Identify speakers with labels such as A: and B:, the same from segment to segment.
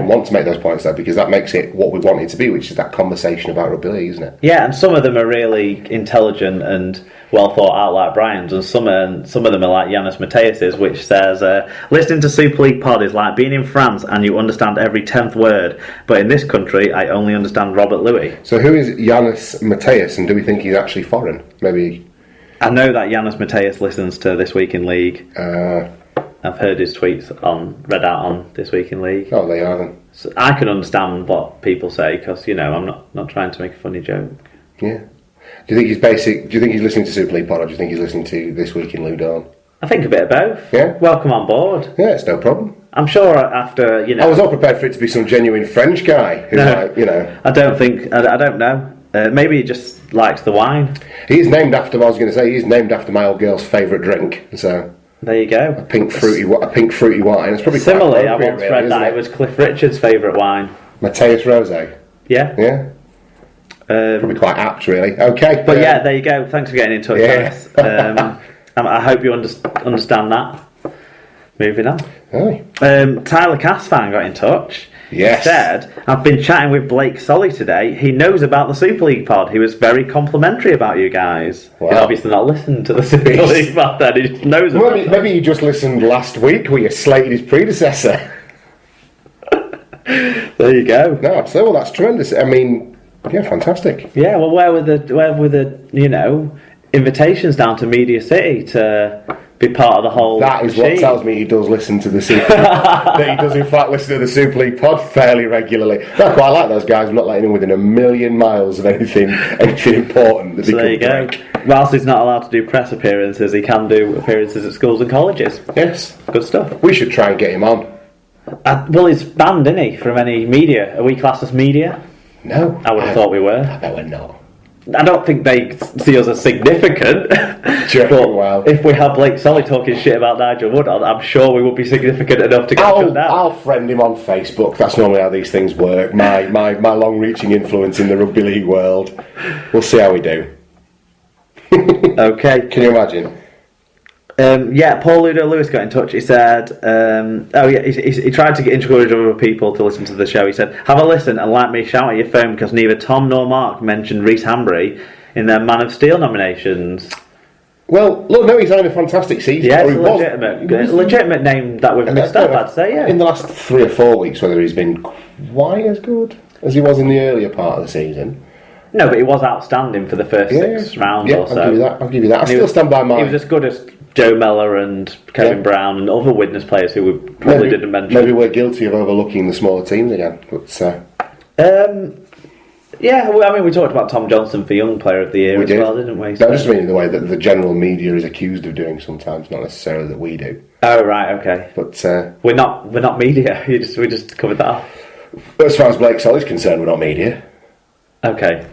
A: want to make those points though, because that makes it what we want it to be, which is that conversation about rugby league, isn't it?
B: Yeah, and some of them are really intelligent and well thought out, like Brian's, and some of them are like Yannis Mateus's, which says, listening to Super League Pod is like being in France and you understand every 10th word, but in this country I only understand Robert Louis.
A: So who is Yannis Mateus, and do we think he's actually foreign? Maybe.
B: I know that Yannis Mateus listens to This Week in League. I've heard his tweets read out on This Week in League.
A: Oh, they are then.
B: So I can understand what people say because, I'm not trying to make a funny joke.
A: Yeah. Do you think he's basic? Do you think he's listening to Super League Pod, or do you think he's listening to This Week in Luton?
B: I think a bit of both.
A: Yeah.
B: Welcome on board.
A: Yeah, it's no problem.
B: I'm sure after,
A: I was all prepared for it to be some genuine French guy who,
B: I don't know. Maybe he just likes the wine.
A: He's named after he's named after my old girl's favourite drink. So
B: there you go.
A: A pink fruity wine. It's probably
B: similarly. I once read that it was Cliff Richard's favourite wine.
A: Mateus Rosé.
B: Yeah.
A: Yeah. Probably quite apt, really. Okay.
B: But yeah, there you go. Thanks for getting in touch with us. I hope you understand that. Moving on. Tyler Casfan got in touch.
A: Yes.
B: He said, I've been chatting with Blake Solly today. He knows about the Super League Pod. He was very complimentary about you guys.
A: Wow.
B: He's obviously not listened to the Super League Pod then. He just knows about it.
A: Maybe you just listened last week where you slated his predecessor.
B: There you go.
A: No, so that's tremendous. I mean, yeah, fantastic.
B: Yeah, well, where were the invitations down to Media City to be part of the whole
A: That is
B: machine?
A: what tells me he does listen to the Super that he does in fact listen to the Super League Pod fairly regularly. I quite like those guys. I'm not letting him within a million miles of anything important that
B: so there you go. Whilst he's not allowed to do press appearances, he can do appearances at schools and colleges.
A: Yes.
B: Good stuff.
A: We should try and get him on.
B: Well, he's banned, isn't he, from any media? Are we classed as media?
A: No.
B: I would have thought we were.
A: I bet we're not.
B: I don't think they see us as significant.
A: But
B: if we have Blake Solly talking shit about Nigel Woodard, I'm sure we would be significant enough to get shut down.
A: I'll friend him on Facebook. That's normally how these things work. My long-reaching influence in the rugby league world. We'll see how we do.
B: Okay.
A: Can you imagine?
B: Paul Ludo Lewis got in touch. He said, he tried to encourage other people to listen to the show. He said, have a listen and let me shout at your phone because neither Tom nor Mark mentioned Reece Hambury in their Man of Steel nominations.
A: Well, look, no, he's had a fantastic season.
B: Yeah, it's a legitimate name that we've missed up, I'd say, yeah.
A: In the last 3 or 4 weeks, whether he's been quite as good as he was in the earlier part of the season.
B: No, but he was outstanding for the first 6 rounds or so.
A: I'll give you that. I still stand by mine.
B: He was as good as Joe Mellor and Kevin Brown and other witness players who we probably didn't mention.
A: Maybe we're guilty of overlooking the smaller teams again. But
B: we talked about Tom Johnson for Young Player of the Year well, didn't we?
A: So. No, just meaning the way that the general media is accused of doing sometimes, not necessarily that we do.
B: Oh right, okay.
A: But
B: we're not media. We just covered that off.
A: As far as Blake Solly's concerned, we're not media.
B: Okay,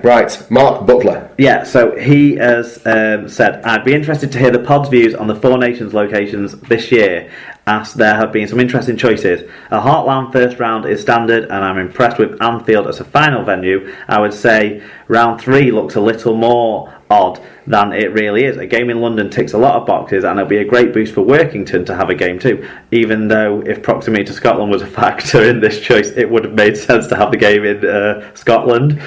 A: right. Mark Butler.
B: Yeah, so he has said, I'd be interested to hear the pod's views on the Four Nations locations this year, as there have been some interesting choices. A Heartland first round is standard, and I'm impressed with Anfield as a final venue. I would say round 3 looks a little more odd than it really is. A game in London ticks a lot of boxes, and it'll be a great boost for Workington to have a game too. Even though if proximity to Scotland was a factor in this choice, it would have made sense to have the game in Scotland.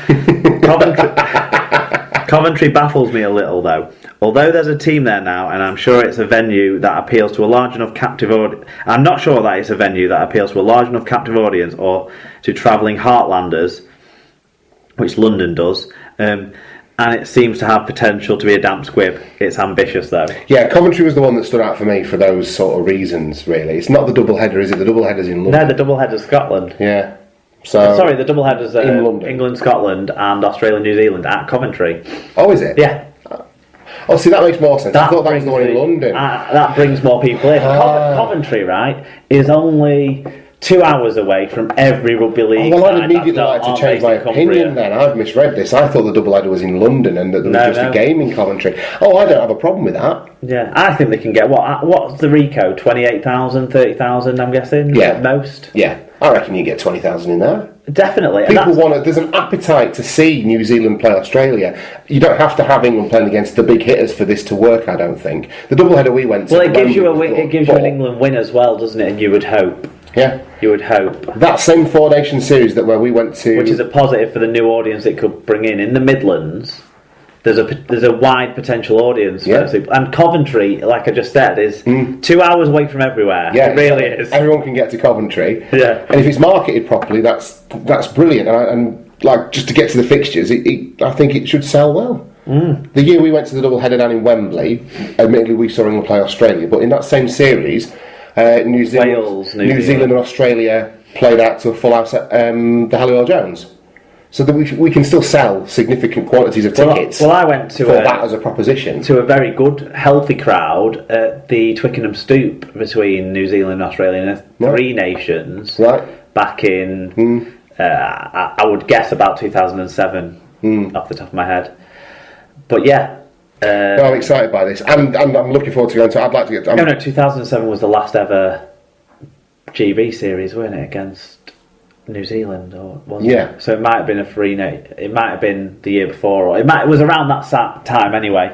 B: Coventry baffles me a little though. Although there's a team there now, and I'm sure it's a venue that appeals to a large enough captive audience. I'm not sure that it's a venue that appeals to a large enough captive audience or to travelling Heartlanders, which London does. And it seems to have potential to be a damp squib. It's ambitious, though. Yeah,
A: Coventry was the one that stood out for me for those sort of reasons, really. It's not the doubleheader, is it? The doubleheader's in London.
B: No, the doubleheader's Scotland.
A: Yeah. So
B: sorry, the doubleheader's
A: in London.
B: England, Scotland, and Australia, New Zealand at Coventry.
A: Oh, is it?
B: Yeah.
A: Oh, see, that makes more sense. I thought that was the one in London.
B: That brings more people in. Coventry, right, is only 2 hours away from every rugby league.
A: Well, I'd immediately like to change my opinion then. I've misread this. I thought the doubleheader was in London and that there was just a game in Coventry. Oh, I don't have a problem with that.
B: Yeah, I think they can get, what's the Rico? 28,000, 30,000, I'm guessing?
A: Yeah.
B: At most?
A: Yeah, I reckon you get 20,000 in there.
B: Definitely.
A: There's an appetite to see New Zealand play Australia. You don't have to have England playing against the big hitters for this to work, I don't think. The doubleheader we went to...
B: Well, it gives you an England win as well, doesn't it? And you would hope.
A: Yeah.
B: You would hope.
A: That same Four Nations series where we went to...
B: Which is a positive for the new audience it could bring in. In the Midlands, there's a wide potential audience.
A: Yeah.
B: And Coventry, like I just said, is 2 hours away from everywhere.
A: Yeah,
B: it really is.
A: Everyone can get to Coventry.
B: Yeah.
A: And if it's marketed properly, that's brilliant. And like, just to get to the fixtures, I think it should sell well. The year we went to the double-header down in Wembley, admittedly we saw England play Australia, but in that same series, New Zealand and Australia played out to a full house at the Halliwell Jones. So that we can still sell significant quantities of tickets.
B: Well, I went to
A: that as a proposition
B: to a very good, healthy crowd at the Twickenham Stoop between New Zealand and Australia in Three Nations.
A: Right.
B: Back in, I would guess about 2007, off the top of my head. But yeah.
A: I'm excited by this, and I'm looking forward to going to. I'd like to get.
B: No, 2007 was the last ever GB series, wasn't it, against New Zealand, or wasn't it? So it might have been a free night. It might have been the year before, or it was around that time anyway.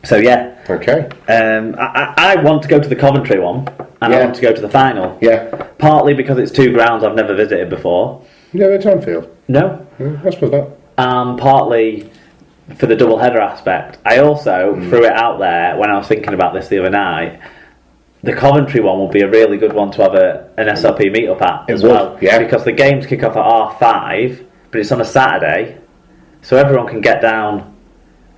B: So yeah.
A: Okay.
B: I want to go to the Coventry one, and I want to go to the final.
A: Yeah.
B: Partly because it's two grounds I've never visited before.
A: You never been to Anfield?
B: No.
A: I suppose not.
B: Partly for the double header aspect. I also threw it out there when I was thinking about this the other night. The Coventry one will be a really good one to have an SLP meet-up at as well.
A: Yeah.
B: Because the games kick off at 5:30, but it's on a Saturday, so everyone can get down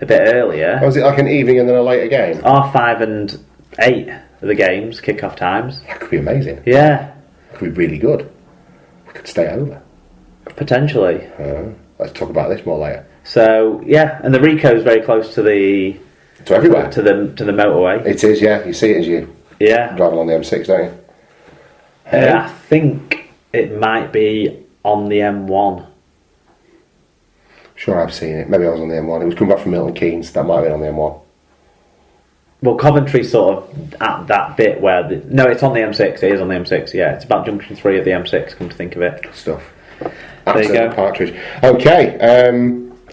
B: a bit earlier.
A: Oh, is it like an evening and then a later game?
B: 5 and 8 are the games, kick-off times.
A: That could be amazing.
B: Yeah.
A: That could be really good. We could stay over.
B: Potentially.
A: Let's talk about this more later.
B: So, yeah, and the Rico's very close to the...
A: To everywhere.
B: To the motorway.
A: It is, yeah. You see it as you drive along the M6, don't you?
B: I think it might be on the M1.
A: Sure, I've seen it. Maybe I was on the M1. It was coming back from Milton Keynes. That might have been on the M1.
B: Well, Coventry's sort of at that bit where... No, it's on the M6. It is on the M6, yeah. It's about junction 3 of the M6, come to think of it.
A: Good stuff.
B: There you go.
A: Partridge. Okay.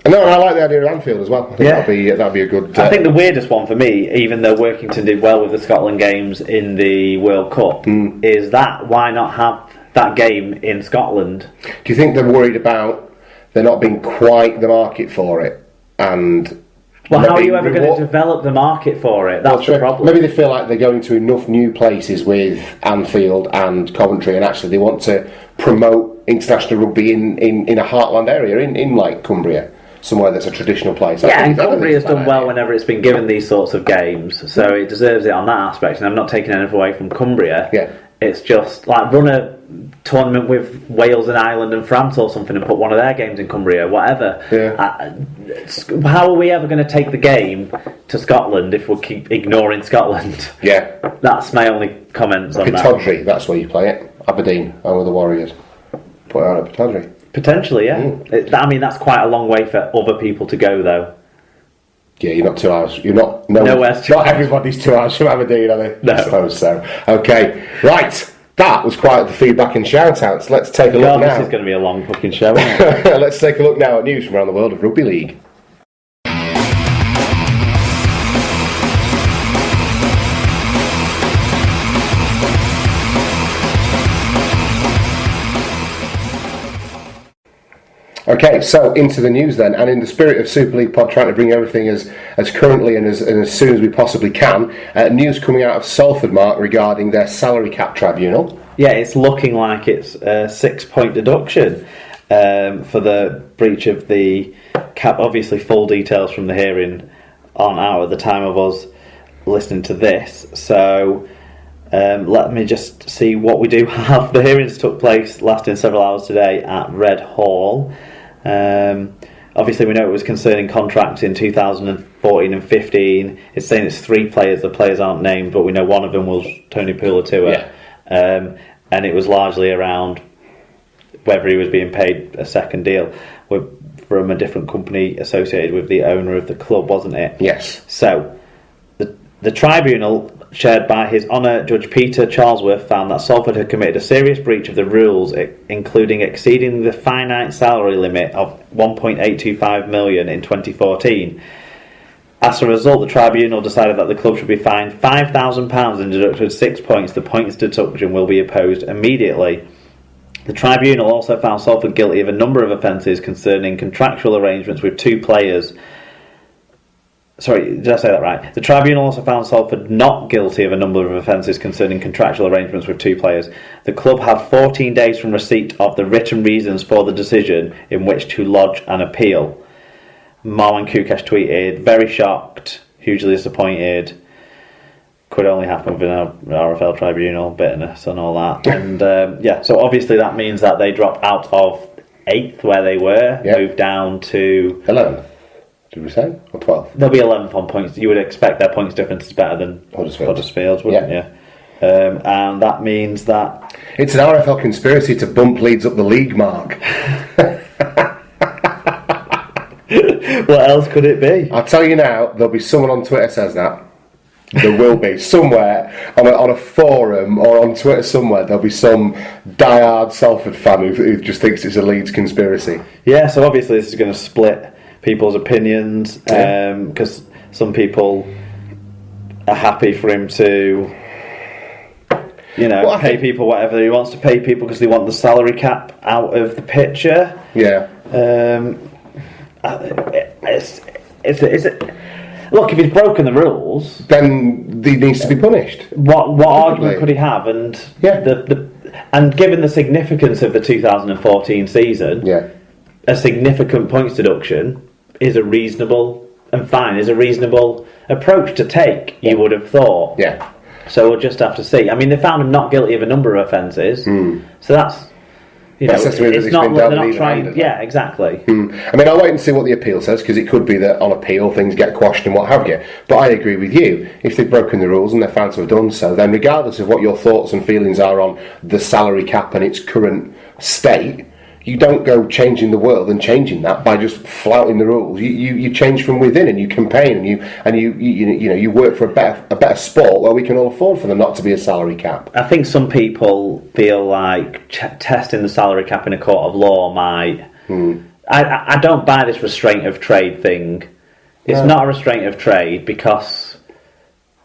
A: No, I like the idea of Anfield as well. I think that'd be a good...
B: I think the weirdest one for me, even though Workington did well with the Scotland games in the World Cup, is that why not have that game in Scotland?
A: Do you think they're worried about there not being quite the market for it? And
B: well, how are you ever going to develop the market for it? That's the problem.
A: Maybe they feel like they're going to enough new places with Anfield and Coventry, and actually they want to promote international rugby in a heartland area, in like Cumbria. Somewhere that's a traditional place.
B: Yeah, Cumbria's done well whenever it's been given these sorts of games, so it deserves it on that aspect, and I'm not taking anything away from Cumbria.
A: Yeah.
B: It's just like run a tournament with Wales and Ireland and France or something and put one of their games in Cumbria, whatever.
A: Yeah.
B: How are we ever going to take the game to Scotland if we keep ignoring Scotland?
A: Yeah.
B: That's my only comments on that.
A: Pittodrie, that's where you play it. Aberdeen, home of the Warriors. Put it on at Pittodrie.
B: Potentially, yeah. I mean, that's quite a long way for other people to go, though.
A: Yeah, you're not 2 hours. You're not.
B: Nowhere's 2
A: hours. Not everybody's 2 hours from Aberdeen, are they?
B: No.
A: I suppose so. Okay, right. That was quite the feedback and shout-outs. Let's take a look now.
B: This is going to be a long fucking show, isn't it?
A: Let's take a look now at news from around the world of rugby league. Okay, so into the news then, and in the spirit of Super League Pod trying to bring everything as currently and as soon as we possibly can, news coming out of Salford, Mark, regarding their salary cap tribunal.
B: Yeah, it's looking like it's a 6-point deduction for the breach of the cap. Obviously, full details from the hearing aren't out at the time of us listening to this, so let me just see what we do have. The hearings took place, lasting several hours today at Red Hall. Obviously we know it was concerning contracts in 2014 and 15. It's saying it's 3 players, the players aren't named, but we know one of them was Tony Puletua. And it was largely around whether he was being paid a second deal from a different company associated with the owner of the club, wasn't it?
A: Yes.
B: So the tribunal, chaired by His Honour Judge Peter Charlesworth, found that Salford had committed a serious breach of the rules, including exceeding the finite salary limit of $1.825 million in 2014. As a result, the tribunal decided that the club should be fined £5,000 and deducted 6 points. The points deduction will be opposed immediately. The tribunal also found Salford guilty of a number of offences concerning contractual arrangements with two players. Sorry, did I say that right? The tribunal also found Salford not guilty of a number of offences concerning contractual arrangements with two players. The club had 14 days from receipt of the written reasons for the decision in which to lodge an appeal. Marwan Kukash tweeted, very shocked, hugely disappointed, could only happen within an RFL tribunal, bitterness and all that. And so obviously that means that they drop out of 8th where they were, move down to
A: 11th, did we say? Or 12th?
B: They'll be 11th on points. You would expect their points difference is better than Huddersfield's, wouldn't you? And that means that...
A: It's an RFL conspiracy to bump Leeds up the league, Mark.
B: What else could it be?
A: I'll tell you now, there'll be someone on Twitter says that. There will be. Somewhere, on a forum or on Twitter somewhere, there'll be some diehard Salford fan who just thinks it's a Leeds conspiracy.
B: Yeah, so obviously this is going to split people's opinions, because some people are happy for him to, pay people whatever he wants to pay people because they want the salary cap out of the picture.
A: Yeah.
B: Look, if he's broken the rules,
A: then he needs to be punished.
B: What argument could he have? And and given the significance of the 2014 season, a significant points deduction is a reasonable approach to take. You would have thought.
A: Yeah.
B: So we'll just have to see. I mean, they found him not guilty of a number of offences, so that's. It's not. They're not trying. Yeah, exactly.
A: I mean, I'll wait and see what the appeal says, because it could be that on appeal things get quashed and what have you. But I agree with you. If they've broken the rules and they're found to have done so, then regardless of what your thoughts and feelings are on the salary cap and its current state, you don't go changing the world and changing that by just flouting the rules. You change from within, and you campaign, and you work for a better sport where we can all afford for there not to be a salary cap.
B: I think some people feel like testing the salary cap in a court of law might. I don't buy this restraint of trade thing. It's not a restraint of trade because,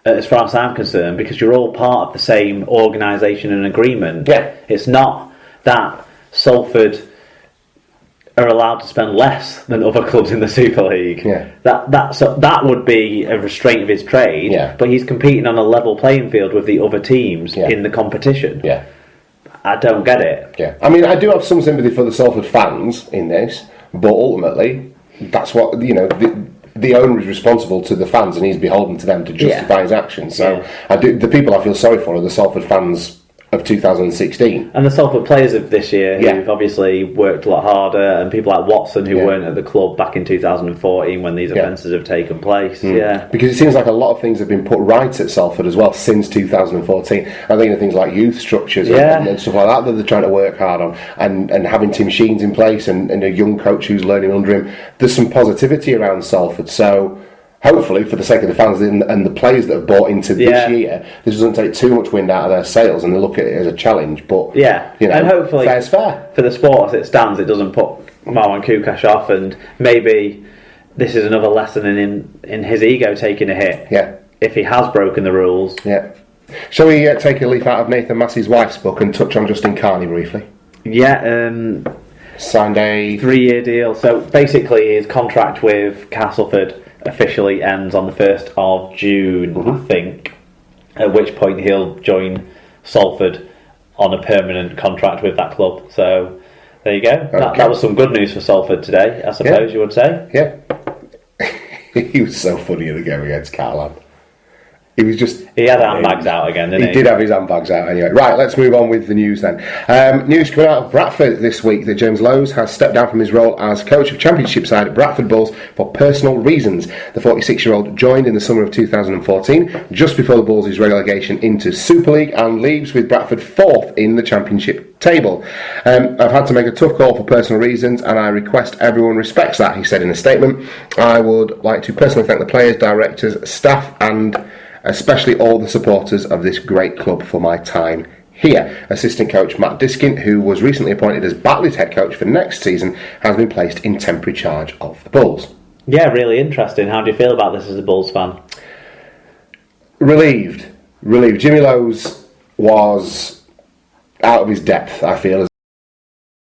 B: as far as I'm concerned, because you're all part of the same organisation and agreement.
A: Yeah.
B: It's not that Salford are allowed to spend less than other clubs in the Super League.
A: Yeah.
B: That would be a restraint of his trade.
A: Yeah.
B: But he's competing on a level playing field with the other teams in the competition.
A: Yeah.
B: I don't get it.
A: Yeah. I mean, I do have some sympathy for the Salford fans in this, but ultimately, that's what the owner is responsible to the fans, and he's beholden to them to justify his actions. So the people I feel sorry for are the Salford fans of 2016.
B: And the Salford players of this year who've obviously worked a lot harder, and people like Watson who weren't at the club back in 2014 when these offences have taken place.
A: Because it seems like a lot of things have been put right at Salford as well since 2014. I think of things like youth structures and stuff like that they're trying to work hard on, and having Tim Sheen's in place and a young coach who's learning under him. There's some positivity around Salford, so hopefully, for the sake of the fans and the players that have bought into this year, this doesn't take too much wind out of their sails, and they look at it as a challenge. But
B: and hopefully,
A: fair's fair.
B: For the sport as it stands, it doesn't put Marwan Kukash off, and maybe this is another lesson in his ego taking a hit.
A: Yeah,
B: if he has broken the rules.
A: Yeah. Shall we take a leaf out of Nathan Massey's wife's book and touch on Justin Carney briefly?
B: Yeah.
A: Signed a
B: 3-year deal. So basically, his contract with Castleford officially ends on the 1st of June, I think, at which point he'll join Salford on a permanent contract with that club. So there you go. Okay. That was some good news for Salford today, I suppose you would say.
A: Yeah. He was so funny in the game against Catalan. He was just...
B: He had handbags out again, didn't he?
A: He did have his handbags out anyway. Right, let's move on with the news then. News coming out of Bradford this week that James Lowes has stepped down from his role as coach of Championship side at Bradford Bulls for personal reasons. The 46-year-old joined in the summer of 2014, just before the Bulls' relegation into Super League, and leaves with Bradford 4th in the Championship table. I've had to make a tough call for personal reasons, and I request everyone respects that, he said in a statement. I would like to personally thank the players, directors, staff, and especially all the supporters of this great club for my time here. Assistant coach Matt Diskin, who was recently appointed as Batley's head coach for next season, has been placed in temporary charge of the Bulls.
B: Yeah, really interesting. How do you feel about this as a Bulls fan?
A: Relieved. Jimmy Lowes was out of his depth, I feel,